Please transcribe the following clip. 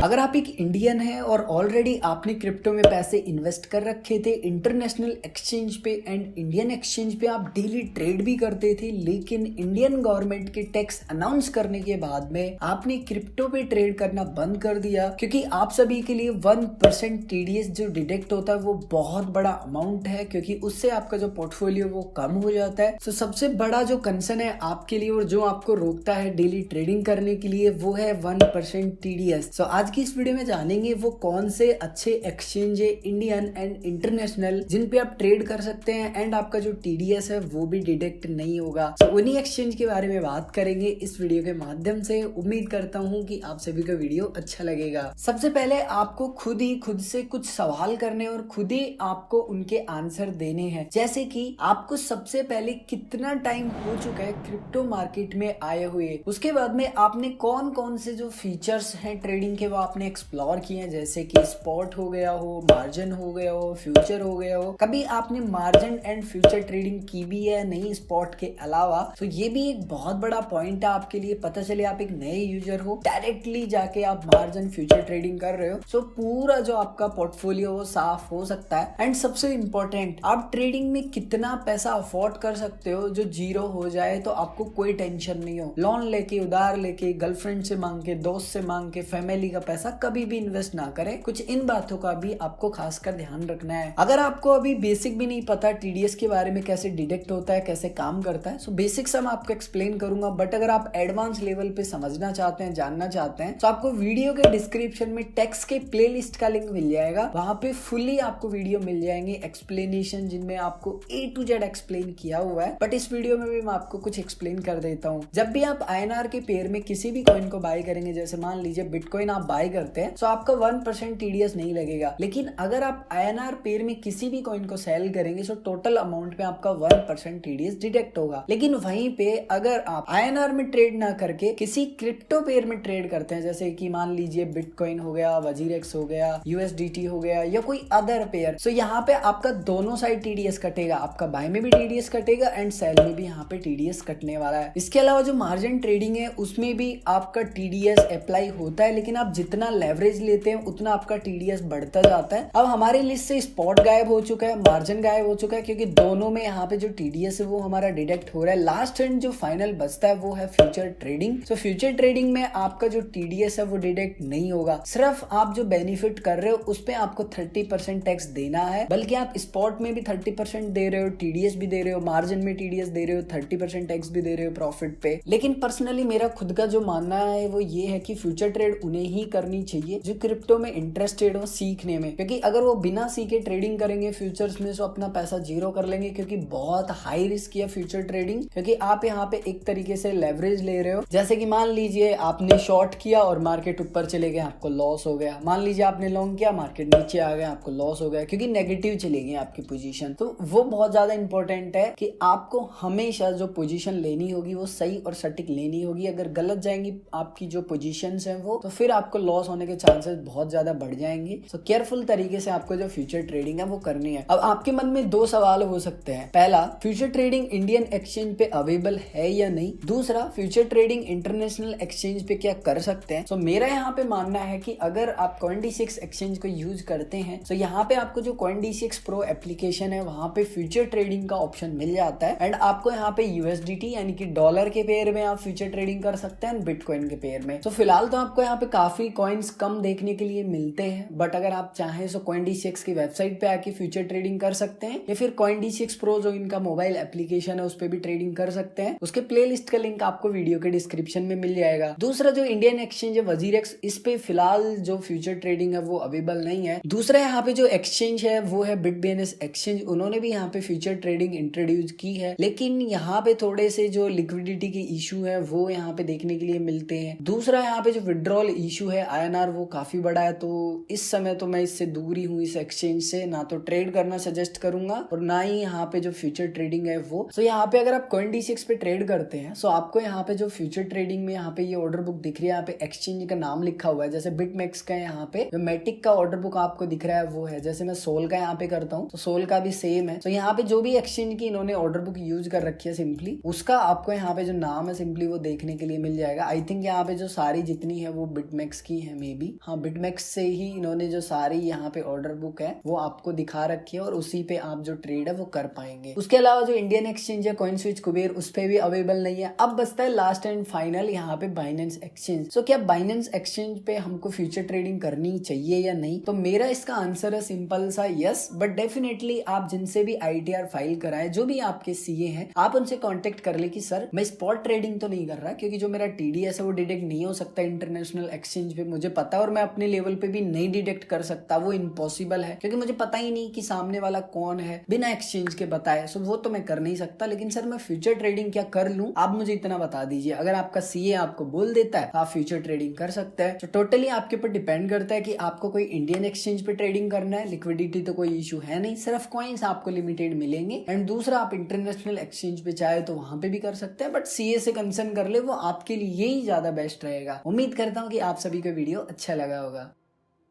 अगर आप एक इंडियन हैं और ऑलरेडी आपने क्रिप्टो में पैसे इन्वेस्ट कर रखे थे इंटरनेशनल एक्सचेंज पे एंड इंडियन एक्सचेंज पे आप डेली ट्रेड भी करते थे, लेकिन इंडियन गवर्नमेंट के टैक्स अनाउंस करने के बाद में आपने क्रिप्टो पे ट्रेड करना बंद कर दिया क्योंकि आप सभी के लिए 1% टीडीएस जो डिडक्ट होता है वो बहुत बड़ा अमाउंट है, क्योंकि उससे आपका जो पोर्टफोलियो वो कम हो जाता है। तो सबसे बड़ा जो कंसर्न है आपके लिए और जो आपको रोकता है डेली ट्रेडिंग करने के लिए वो है 1% टीडीएस। तो आज की इस वीडियो में जानेंगे वो कौन से अच्छे एक्सचेंज है इंडियन एंड इंटरनेशनल जिन पे आप ट्रेड कर सकते हैं एंड आपका जो टीडीएस है वो भी डिडक्ट नहीं होगा। तो उन्हीं एक्सचेंज के बारे में बात करेंगे इस वीडियो के माध्यम से। उम्मीद करता हूँ कि आप सभी को वीडियो अच्छा लगेगा। सबसे पहले आपको खुद से कुछ सवाल करने और खुद ही आपको उनके आंसर देने हैं, जैसे कि आपको सबसे पहले कितना टाइम हो चुका है क्रिप्टो मार्केट में आए हुए, उसके बाद में आपने कौन कौन से जो फीचर्स हैं ट्रेडिंग के वो आपने एक्सप्लोर किए हैं, जैसे कि स्पॉट हो गया हो, मार्जिन हो गया हो, फ्यूचर हो गया हो। कभी आपने मार्जिन एंड फ्यूचर ट्रेडिंग की भी है नहीं स्पॉट के अलावा, तो ये भी एक बहुत बड़ा पॉइंट है आपके लिए। पता चले आप एक नए यूजर हो, डायरेक्टली जाके आप मार्जिन फ्यूचर ट्रेडिंग कर रहे हो, तो पूरा जो आपका पोर्टफोलियो वो साफ हो सकता है। एंड सबसे इंपॉर्टेंट, आप ट्रेडिंग में कितना पैसा अफोर्ड कर सकते हो जो जीरो हो जाए तो आपको कोई टेंशन नहीं हो। लोन लेके, उधार लेके, गर्लफ्रेंड से मांग के, दोस्त से मांग के, फैमिली का पैसा कभी भी इन्वेस्ट ना करें। कुछ इन बातों का भी आपको खासकर ध्यान रखना है। अगर आपको अभी बेसिक भी नहीं पता टीडीएस के बारे में, कैसे डिडक्ट होता है, कैसे काम करता है, सो बेसिक्स मैं आपको एक्सप्लेन करूंगा। बट अगर आप एडवांस लेवल पे समझना चाहते हैं, जानना चाहते हैं, तो आपको वीडियो के डिस्क्रिप्शन में टैक्स के प्लेलिस्ट का लिंक मिल जाएगा। वहां पे फुली आपको वीडियो मिल जाएंगे एक्सप्लेनेशन, जिनमें आपको A to Z एक्सप्लेन किया हुआ है। बट इस वीडियो में भी मैं आपको कुछ एक्सप्लेन कर देता हूँ। जब भी आप INR के पेयर में किसी भी कॉइन को बाय करेंगे, जैसे मान लीजिए बिटकॉइन आप बाय करते हैं, तो आपका 1% टीडीएस नहीं लगेगा। लेकिन अगर आप INR पेयर में किसी भी कॉइन को सेल करेंगे तो टोटल अमाउंट में आपका 1% टीडीएस डिडक्ट होगा। लेकिन वहीं पे अगर आप INR में ट्रेड ना करके किसी क्रिप्टो पेयर में ट्रेड करते हैं, जैसे कि मान लीजिए बिटकॉइन हो गया, वजीरेक्स हो गया, USDT हो गया या कोई अदर पेयर, तो यहाँ पे आपका दोनों साइड टीडीएस कटेगा। आपका बाय में भी टीडीएस कटेगा एंड सेल में भी यहाँ पे टीडीएस कटने वाला है। इसके अलावा जो मार्जिन ट्रेडिंग है उसमें भी आपका टीडीएस अप्लाई होता है, लेकिन आप जितना लेवरेज लेते हैं उतना आपका टीडीएस बढ़ता जाता है। अब हमारी लिस्ट से स्पॉट गायब हो चुका है, मार्जिन गायब हो चुका है, क्योंकि दोनों में यहाँ पे जो टीडीएस है वो हमारा डिडक्ट हो रहा है। लास्ट एंड जो फाइनल बचता है वो है फ्यूचर ट्रेडिंग। तो फ्यूचर ट्रेडिंग में आपका जो टीडीएस है वो डिडक्ट नहीं होगा। सिर्फ आप जो बेनिफिट कर रहे हो उस पे आपको 30% टैक्स देना है, बल्कि आप स्पॉट में भी 30% दे रहे हो, टीडीएस भी दे रहे हो, मार्जिन में टीडीएस दे रहे हो, 30% टैक्स भी दे रहे हो प्रॉफिट पे। लेकिन पर्सनली मेरा खुद का जो मानना है वो ये है कि फ्यूचर ट्रेड उन्हें ही करनी चाहिए जो क्रिप्टो में इंटरेस्टेड हो सीखने में, क्योंकि अगर वो बिना सीखे ट्रेडिंग करेंगे फ्यूचर्स में तो अपना पैसा जीरो कर लेंगे, क्योंकि बहुत हाई रिस्क है फ्यूचर ट्रेडिंग। क्योंकि आप यहाँ पे एक तरीके से लेवरेज ले रहे हो, जैसे कि मान लीजिए आपने शॉर्ट किया और मार्केट ऊपर चले गए, आपको लॉस हो गया। मान लीजिए आपने लॉन्ग किया, मार्केट नीचे आ गया, आपको लॉस हो गया, क्योंकि नेगेटिव चली गई आपकी पोजीशन। तो वो बहुत ज्यादा इंपॉर्टेंट है कि आपको हमेशा जो पोजीशन लेनी होगी वो सही और सटीक लेनी होगी। अगर गलत जाएंगी आपकी जो पोजीशंस हैं वो, तो फिर आपको लॉस होने के चांसेस बहुत ज्यादा बढ़ जाएंगे। तो केयरफुल तरीके से आपको जो फ्यूचर ट्रेडिंग है वो करनी है। अब आपके मन में दो सवाल हो सकते हैं। पहला, फ्यूचर ट्रेडिंग इंडियन एक्सचेंज पे अवेलेबल है या नहीं। दूसरा, फ्यूचर ट्रेडिंग इंटरनेशनल एक्सचेंज पे क्या कर सकते हैं। तो मेरा यहाँ पे मानना है कि अगर आप CoinDCX एक्सचेंज को यूज करते हैं तो यहाँ पे आपको जो CoinDCX Pro एप्लीकेशन है वहां पे फ्यूचर ट्रेडिंग का ऑप्शन मिल जाता है एंड आपको यहाँ पे USDT यानी कि डॉलर के पेयर में आप फ्यूचर ट्रेडिंग कर सकते हैं, बिटकॉइन के पेयर में। तो फिलहाल तो आपको यहाँ पे काफी कॉइन्स कम देखने के लिए मिलते हैं, बट अगर आप चाहें तो CoinDCX की वेबसाइट पे आके फ्यूचर ट्रेडिंग कर सकते हैं, या फिर CoinDCX Pro जो इनका मोबाइल एप्लीकेशन है उस पर भी ट्रेडिंग कर सकते हैं। उसके प्लेलिस्ट का लिंक आपको वीडियो के डिस्क्रिप्शन में मिल जाएगा। दूसरा जो इंडियन एक्सचेंज है वजीरेक्स, इस पे फिलहाल जो फ्यूचर ट्रेडिंग है वो अवेलेबल नहीं है। दूसरा यहाँ पे जो एक्सचेंज है वो है BitBNS एक्सचेंज, उन्होंने भी यहाँ पे फ्यूचर ट्रेडिंग इंट्रोड्यूस की है, लेकिन यहाँ पे थोड़े से जो लिक्विडिटी के इशू है वो यहाँ पे देखने के लिए मिलते हैं। दूसरा यहाँ पे जो विड्रॉल इशू है INR वो काफी बड़ा है, तो इस समय तो मैं इससे दूर ही हूँ इस एक्सचेंज से। ना तो ट्रेड करना सजेस्ट करूंगा और ना ही यहाँ पे जो फ्यूचर ट्रेडिंग है वो। तो यहाँ पे अगर आप CoinDCX पे ट्रेड करते हैं तो आपको यहाँ पे जो फ्यूचर ट्रेडिंग में यहाँ पे ये ऑर्डर बुक दिख रही है, यहाँ पे एक्सचेंज का नाम लिखा हुआ है, जैसे BitMEX का यहाँ पे जो मैटिक का ऑर्डर बुक आपको दिख रहा है वो है। जैसे मैं सोल का यहाँ पे करता हूँ तो सोल का भी सेम है। तो यहाँ पे जो भी एक्सचेंज की इन्होंने ऑर्डर बुक यूज कर रखी है सिंपली उसका आपको यहाँ पे जो नाम है सिंपली वो देखने के लिए मिल जाएगा। आई थिंक यहाँ पे जो सारी जितनी है वो BitMEX की है मे बी, हाँ बिटमैक्स से ही इन्होंने जो सारी यहाँ पे ऑर्डर बुक है वो आपको दिखा रखी है और उसी पे आप जो ट्रेड है वो कर पाएंगे। उसके अलावा जो इंडियन एक्सचेंज है कॉइन स्विच कुबेर उस पे भी अवेलेबल नहीं है। अब बचता है लास्ट एंड फाइनल यहाँ पे बाइनेंस एक्सचेंज। सो क्या बाइनेंस एक्सचेंज पे हमको फ्यूचर ट्रेडिंग करनी चाहिए या नहीं? तो मेरा इसका आंसर है सिंपल सा यस, बट डेफिनेटली आप जिनसे भी ITR फाइल कराए, जो भी आपके CA हैं, आप उनसे कांटेक्ट कर ले कि सर मैं स्पॉट ट्रेडिंग तो नहीं कर रहा क्योंकि जो मेरा TDS है वो डिटेक्ट नहीं हो सकता इंटरनेशनल एक्सचेंज पे, मुझे पता है, और मैं अपने लेवल पे भी नहीं डिटेक्ट कर सकता, वो इम्पॉसिबल है क्योंकि मुझे पता ही नहीं कि सामने वाला कौन है बिना एक्सचेंज के बताए। सो वो तो मैं कर नहीं सकता, लेकिन सर मैं फ्यूचर ट्रेडिंग क्या कर लूं, आप मुझे इतना बता दीजिए। अगर आपका CA आपको बोल देता है आप फ्यूचर ट्रेडिंग कर सकते हैं। तो टोटली आपके ऊपर डिपेंड करता है कि आपको कोई इंडियन एक्सचेंज पे ट्रेडिंग करना है। लिक्विडिटी तो कोई इशू है नहीं, सिर्फ कॉइन्स आपको लिमिटेड मिलेंगे। एंड दूसरा, आप इंटरनेशनल एक्सचेंज पे चाहे तो वहां पे भी कर सकते हैं, बट CA से कंसर्न कर ले, वो आपके लिए ही ज्यादा बेस्ट रहेगा। उम्मीद करता हूँ कि आप सभी को वीडियो अच्छा लगा होगा।